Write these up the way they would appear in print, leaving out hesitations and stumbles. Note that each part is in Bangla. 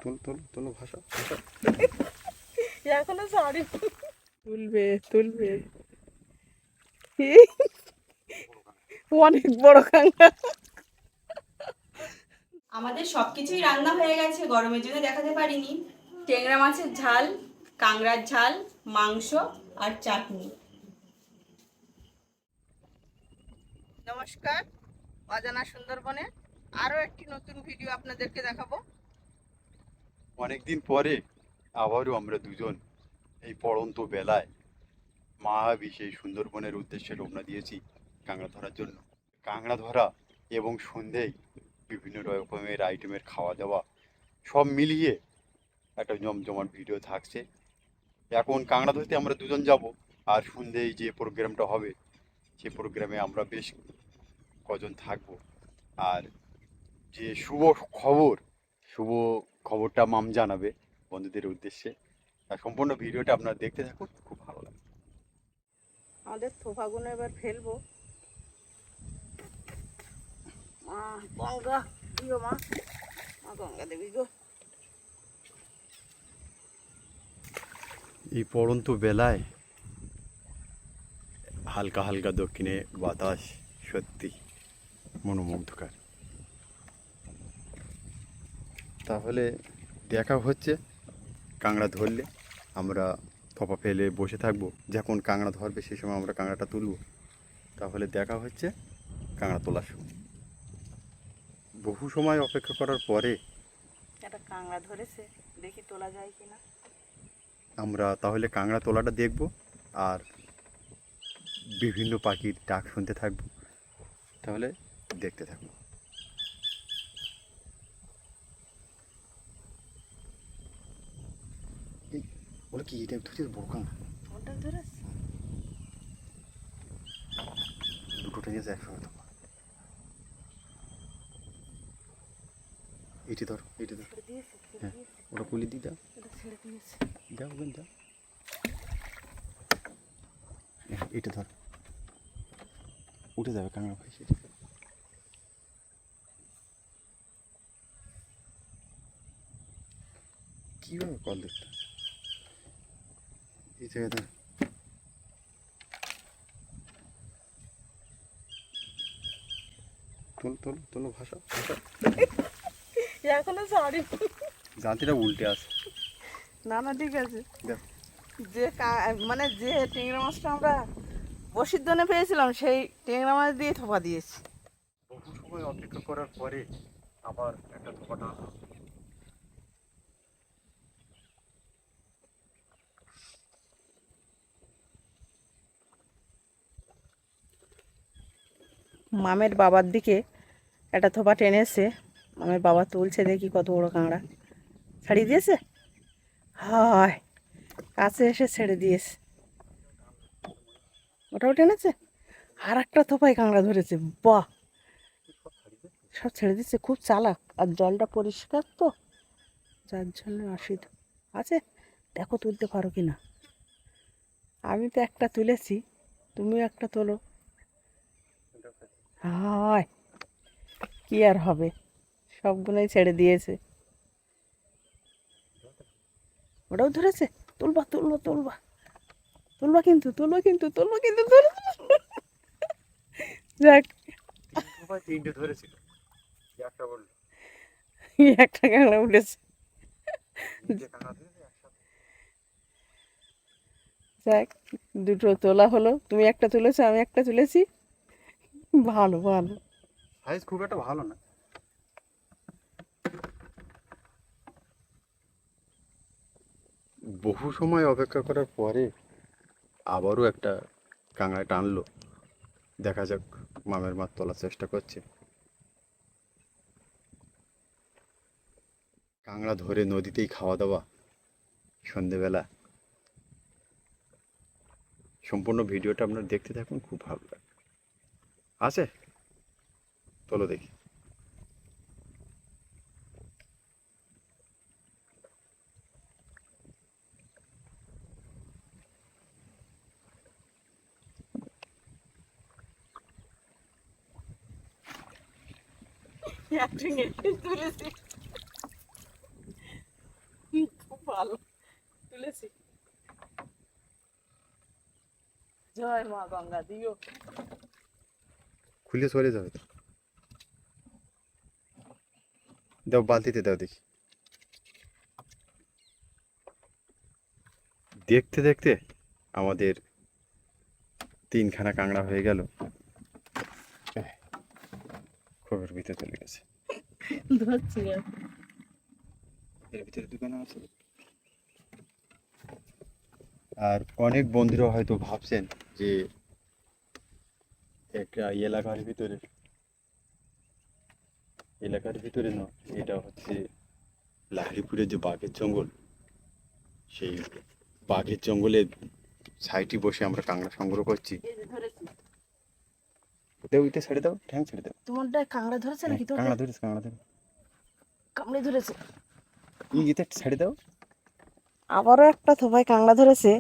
তোল তোল তোলো ভাষা ভাষা এখনো সরি তুলবে তুলবে অনেক বড় কাঁকড়া। আমাদের সব কিছুই রান্না হয়ে গেছে, গরমের জন্য দেখাতে পারিনি। ট্যাংরা মাছের ঝাল, কাঁকড়ার ঝাল, মাংস আর চাটনি। নমস্কার, অজানা সুন্দরবনে আরো একটি নতুন ভিডিও আপনাদেরকে দেখাবো। অনেকদিন পরে আবারও আমরা দুজন এই পড়ন্ত বেলায় মায়াবী সেই সুন্দরবনের উদ্দেশ্যে রওনা দিয়েছি কাঁকড়া ধরার জন্য। কাঁকড়া ধরা এবং সন্ধেয় বিভিন্ন রকমের আইটেমের খাওয়া দাওয়া সব মিলিয়ে একটা জমজমাট ভিডিও থাকছে। এখন কাঁকড়া ধরতে আমরা দুজন যাব, আর সন্ধেয় যে প্রোগ্রামটা হবে সেই প্রোগ্রামে আমরা বেশ কজন থাকবো। আর যে খবর শুভ খবরটা মাম জানাবে বন্ধুদের উদ্দেশ্যে। আর সম্পূর্ণ ভিডিওটা আপনারা দেখতে থাকুন, খুব ভালো লাগবে। আমাদের থোপাগুলো এবার ফেলবো। গঙ্গা দিও মা, গঙ্গা দেবী গো। এই পড়ন্ত বেলায় হালকা হালকা দক্ষিণে বাতাস সত্যি মনোমুগ্ধকর। তাহলে দেখা হচ্ছে কাঁকড়া ধরলে আমরা থপা ফেলে বসে থাকবো, যখন কাঁকড়া ধরবে সেই সময় আমরা কাঁকড়াটা তুলব। তাহলে দেখা হচ্ছে কাঁকড়া তোলার সময়। বহু সময় অপেক্ষা করার পরে একটা কাঁকড়া ধরেছে, দেখি তোলা যায় কিনা। আমরা তাহলে কাঁকড়া তোলাটা দেখব, আর বিভিন্ন পাখির ডাক শুনতে থাকবো। তাহলে দেখতে থাকবো। এই ওরা কি এটা ধরছে বড় কাঁকড়া? কোনটা ধরেছে? দুটো টেনেছে একসঙ্গে তো। এইটি ধর, এইটি ধর। ছেড়ে দিয়েছে, ছেড়ে হ্যাঁ, দিয়েছে, ওটা পুলি দি দাও, এটা ছেড়ে দিয়েছে। দাও ওখানে দাও। হ্যাঁ, এইটা ধর, উঠে যাবে কাঁকড়া ভাই সেটা। কীভাবে কল দেখতে এই জায়গায় ধর। তোল তোল তোলো ভাষা ভাষা। এখনো সরি। জাতিটা উল্টে আছে। না না, ঠিক আছে। দেখো যে মানে যে ট্যাংরা মাছটা আমরা বসির দনে পেয়েছিলাম, সেই ট্যাংরা মাছ দিয়ে থোপা দিয়েছি। বহু সময় অপেক্ষা করার পরে আবার একটা ধোপাটা আনলো। মামের বাবার দিকে একটা থোপা টেনেছে, মামের বাবা তুলছে, দেখি কত বড় কাঁকড়া। ছাড়িয়ে দিয়েছে, হায় কাছে এসে ছেড়ে দিয়েছে। ওটাও টেনেছে, আর একটা থোপায় কাঁকড়া ধরেছে। বাহ, সব ছেড়ে দিচ্ছে, খুব চালাক। আর জলটা পরিষ্কার তো, যার জন্য অসুবিধা আছে। দেখো তুলতে পারো কি না। আমি তো একটা তুলেছি, তুমিও একটা তোলো। হায়, কি আর হবে, সবগুলোই ছেড়ে দিয়েছে। ওটাও ধরেছে, তুলবা তুলবা তুলবা, তুলবা কিন্তু তুলবা কিন্তু তুলবা কিন্তু তুলবা। যাক, তিনটে ধরেছিল, একটা বললো একটা কাঁকড়া উঠেছে। নিচে কাঁকড়া ধরেছে একসাথে। যাক, দুটো তোলা হলো, তুমি একটা তুলেছো, আমি একটা তুলেছি। ভালো ভালো। সাইজ খুব একটা ভালো না। বহু সময় অপেক্ষা করার পরে আবারও একটা কাঁকড়া টানলো। দেখা যাক, মামের মাছ তোলার চেষ্টা করছে। কাঁকড়া ধরে নদীতেই খাওয়া দাওয়া সন্ধেবেলা। সম্পূর্ণ ভিডিওটা আপনারা দেখতে থাকুন, খুব ভালো লাগবে। আছে, তোলো দেখি। একটা তুলেছি। ভালো তুলেছি। জয় মা গঙ্গা দিও। খুলে চলে যাবে তো। দাও বালতিতে দাও দেখি। দেখতে দেখতে আমাদের 3খানা কাঁকড়া হয়ে গেল, খোপের ভিতরে চলে গেছে। ধরছি এর ভিতরে দোকানে আছে। আর অনেক বন্ধুরা হয়তো ভাবছেন যে একটা এলাকার ভিতরে না, এটা হচ্ছে লাহিড়িপুরের যে বাঘের জঙ্গল, সেই বাঘের জঙ্গলের সাইডে বসে আমরা কাঁকড়া সংগ্রহ করছি। ধরেছি। দাও ওইটা ছেড়ে দাও, ঠ্যাং ছেড়ে দাও। তোমারটা কাঁকড়া ধরেছে নাকি? তোর কাঁকড়া ধরেছে, কাঁকড়া ধরে কামড়ে ধরেছে। ইটা ছেড়ে দাও। আবারও একটা থোপায় কাঁকড়া ধরেছে।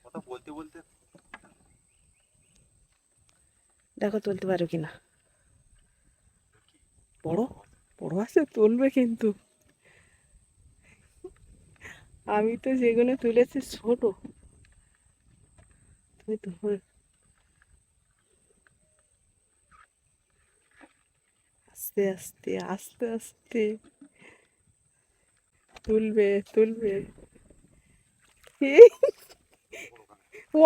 কথা বলতে বলতে দেখো তুলতে পারো কিনা। বড় বড় আছে, তুলবে কিন্তু। আমি তো যেগুলো তুলেছি ছোট। তুমি তো আস্তে আস্তে আস্তে আস্তে তুলবে তুলবে। এই,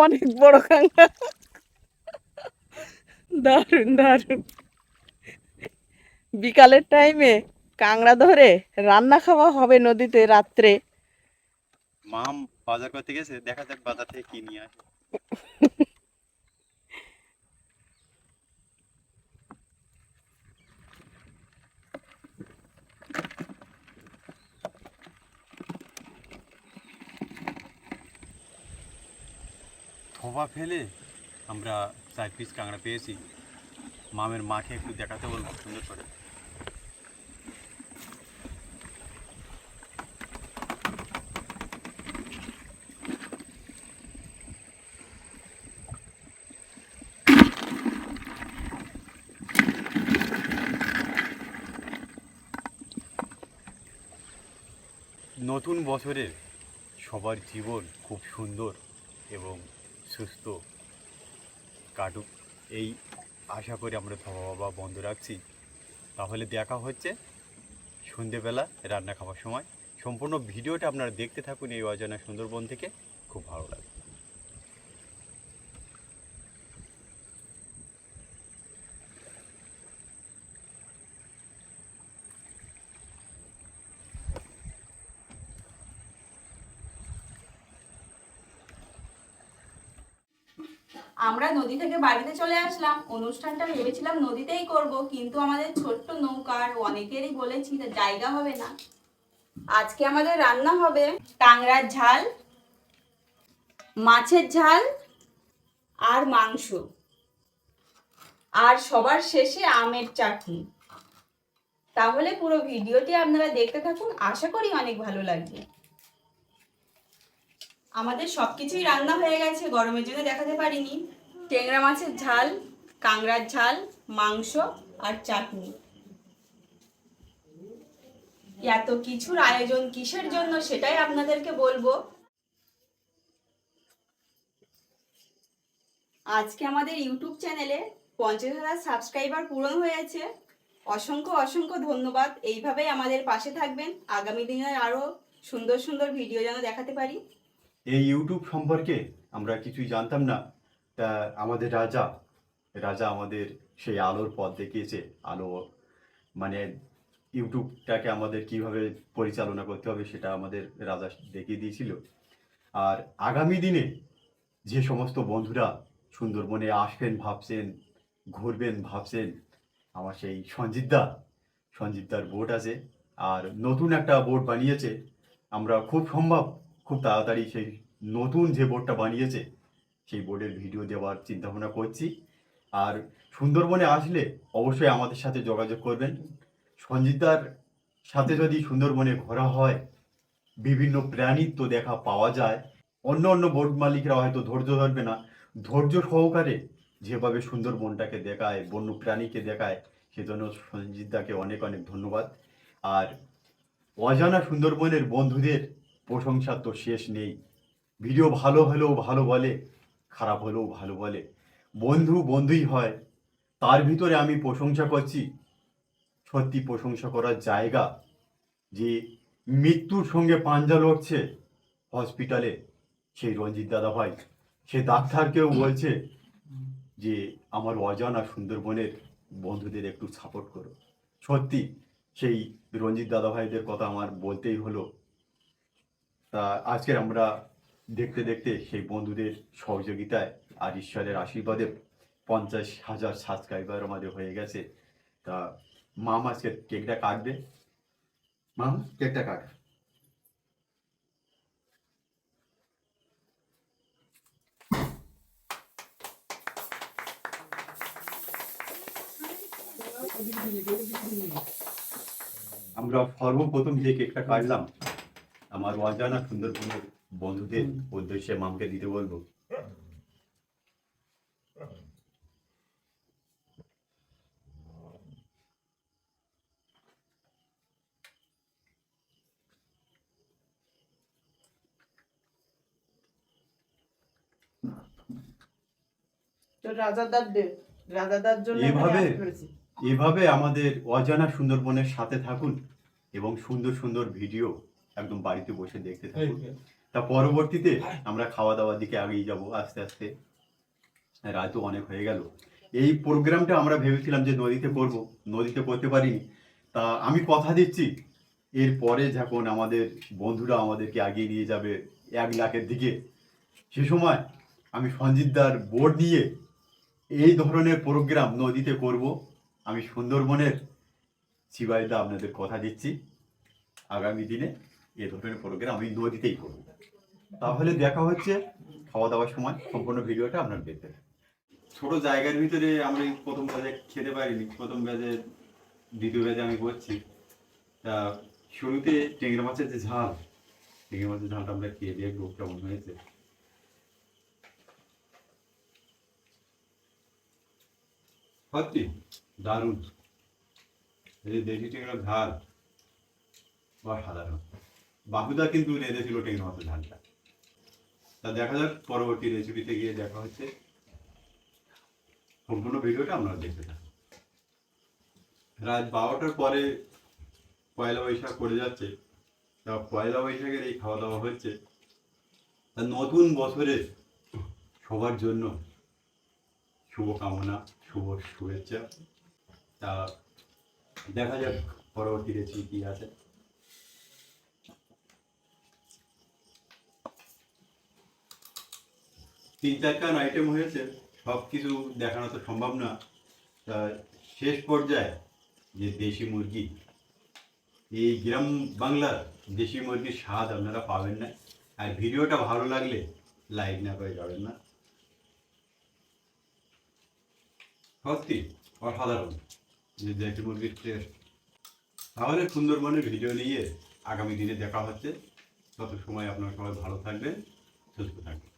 অনেক বড় কাঁকড়া। দারুণ দারুণ। বিকালের টাইমে কাঁকড়া ধরে রান্না খাওয়া হবে নদীতে রাত্রে। মাম বাজার করতে গেছে, দেখা যাক বাজার থেকে কি নিয়ে আসে। থোপা ফেলে আমরা 4 পিস কাঁকড়া পেয়েছি। মামের মাকে একটু দেখাতে বলবো সুন্দর করে। নতুন বছরে সবার জীবন খুব সুন্দর এবং সুস্থ কাটুক, এই আশা করে আমরা ধোপা বাবা বন্ধ রাখছি। তাহলে দেখা হচ্ছে সন্ধেবেলা রান্না খাওয়ার সময়। সম্পূর্ণ ভিডিওটা আপনারা দেখতে থাকুন এই অজানা সুন্দরবন থেকে, খুব ভালো লাগবে। আমরা নদী থেকে বাড়িতে চলে আসলাম। অনুষ্ঠানটা ভেবেছিলাম নদীতেই করব, কিন্তু আমাদের ছোট্ট নৌকার অনেকেরই বলেছি যে জায়গা হবে না। আজকে আমাদের রান্না হবে কাংড়ার ঝাল, মাছের ঝাল আর মাংস, আর সবার শেষে আমের চাটনি। তাহলে পুরো ভিডিওটি আপনারা দেখতে থাকুন, আশা করি অনেক ভালো লাগবে। আমাদের সবকিছুই রান্না হয়ে গেছে, গরমের জন্য দেখাতে পারিনি। ট্যাংরা মাছের ঝাল, কাংড়ার ঝাল, মাংস আর চাটনি। এত কিছুর আয়োজন কিসের জন্য সেটাই আপনাদেরকে বলবো। আজকে আমাদের ইউটিউব চ্যানেলে 50,000 সাবস্ক্রাইবার পূরণ হয়েছে। অসংখ্য অসংখ্য ধন্যবাদ। এইভাবেই আমাদের পাশে থাকবেন, আগামী দিনে আরো সুন্দর সুন্দর ভিডিও যেন দেখাতে পারি। এই ইউটিউব সম্পর্কে আমরা কিছুই জানতাম না। তা আমাদের রাজা রাজা আমাদের সেই আলোর পথ দেখিয়েছে। আলো মানে ইউটিউবটাকে আমাদের কিভাবে পরিচালনা করতে হবে সেটা আমাদের রাজা দেখিয়ে দিয়েছিল। আর আগামী দিনে যে সমস্ত বন্ধুরা সুন্দরবনে আসবেন ভাবছেন, ঘুরবেন ভাবছেন, আমার সেই সঞ্জিতদার বোট আছে, আর নতুন একটা বোট বানিয়েছে। আমরা খুব সম্ভব খুব তাড়াতাড়ি সেই নতুন যে বোটটা বানিয়েছে সেই বোর্ডের ভিডিও দেওয়ার চিন্তা ভাবনা করছি। আর সুন্দরবনে আসলে অবশ্যই আমাদের সাথে যোগাযোগ করবেন। সঞ্জিতদার সাথে যদি সুন্দরবনে ঘোরা হয়, বিভিন্ন প্রাণীর তো দেখা পাওয়া যায়। অন্য অন্য বোট মালিকরা হয়তো ধৈর্য ধরবে না, ধৈর্য সহকারে যেভাবে সুন্দরবনটাকে দেখায়, বন্য প্রাণীকে দেখায়, সেজন্য সঞ্জিতদাকে অনেক অনেক ধন্যবাদ। আর অজানা সুন্দরবনের বন্ধুদের প্রশংসা তো শেষ নেই। ভিডিও ভালো হলেও ভালো বলে, খারাপ হলেও ভালো বলে। বন্ধু বন্ধুই হয়। তার ভিতরে আমি প্রশংসা করছি, সত্যি প্রশংসা করার জায়গা, যে মৃত্যুর সঙ্গে পাঞ্জা লড়ছে হসপিটালে সেই রঞ্জিত দাদা ভাই। সে ডাক্তারকেও বলছে যে আমার অজানা সুন্দরবনের বন্ধুদের একটু সাপোর্ট করো। সত্যি সেই রঞ্জিত দাদা ভাইদের কথা আমার বলতেই হলো। তা আজকে আমরা দেখতে দেখতে সেই বন্ধুদের সহযোগিতায় আর ঈশ্বরের আশীর্বাদে 50,000 সাবস্ক্রাইবার আমাদের হয়ে গেছে। তা মাম আজকে কেকটা কাটবে। মাম, কেকটা কাট। আমরা সর্বপ্রথম যে কেকটা কাটলাম, আমার অজানা সুন্দরবনের বন্ধুদের উদ্দেশ্যে মামকে দিতে বলবো। তো রাজাদার দে, রাজাদার জন্য এভাবে আমাদের অজানা সুন্দরবনের সাথে থাকুন এবং সুন্দর সুন্দর ভিডিও একদম বাড়িতে বসে দেখতে থাকুন। তা পরবর্তীতে আমরা খাওয়া দাওয়ার দিকে আগিয়ে যাব আস্তে আস্তে। রাতও অনেক হয়ে গেল। এই প্রোগ্রামটা আমরা ভেবেছিলাম যে নদীতে করব, নদীতে করতে পারিনি। তা আমি কথা দিচ্ছি, এরপরে যখন আমাদের বন্ধুরা আমাদেরকে এগিয়ে নিয়ে যাবে 1 লাখের দিকে, সে সময় আমি সঞ্জিতদার বোর্ড নিয়ে এই ধরনের প্রোগ্রাম নদীতে করব। আমি সুন্দরবনের শিবাইদা আপনাদের কথা দিচ্ছি, আগামী দিনে এ ধরনের প্রোগ্রাম আমি নদীতেই করব। তাহলে দেখা হচ্ছে খাওয়া দাওয়ার সময়। সম্পূর্ণ ভিডিওটা আপনার দেখতে। ছোট জায়গার ভিতরে আমরা প্রথম ব্যাচে খেতে পারিনি, প্রথম ব্যাচে দ্বিতীয় ব্যাচে আমি করছি। তা শুরুতে টেংরা মাছের যে ঝাল, টেংরা মাছের ঝালটা আমরা খেয়ে দেখবো কেমন হয়েছে। সত্যি দারুণ। এই দেশি টেংরা ঝাল অসাধারণ। বাহুদা কিন্তু রেঁধেছিল টেংরা মাছের ঝালটা। তা দেখা যাক পরবর্তী রেসিপিতে গিয়ে দেখা হচ্ছে। সম্পূর্ণ ভিডিওটা আপনারা দেখতে থাকুন। রাত 12টার পরে পয়লা বৈশাখ পড়ে যাচ্ছে। তা পয়লা বৈশাখের এই খাওয়া দাওয়া হচ্ছে। তা নতুন বছরে সবার জন্য শুভকামনা, শুভ শুভেচ্ছা। তা দেখা যাক পরবর্তী রেসিপি কি আছে। তিন চারখান আইটেম হয়েছে, সব কিছু দেখানো তো সম্ভব না। তা শেষ পর্যায়ে যে দেশি মুরগি, এই গ্রাম বাংলার দেশি মুরগির স্বাদ আপনারা পাবেন না। আর ভিডিওটা ভালো লাগলে লাইক না করে যাবেন না। সত্যি অসাধারণ যে দেশি মুরগির টেস্ট। তাহলে সুন্দরবনের ভিডিও নিয়ে আগামী দিনে দেখা হচ্ছে। তত সময় আপনারা সবাই ভালো থাকবেন, সুস্থ থাকবেন।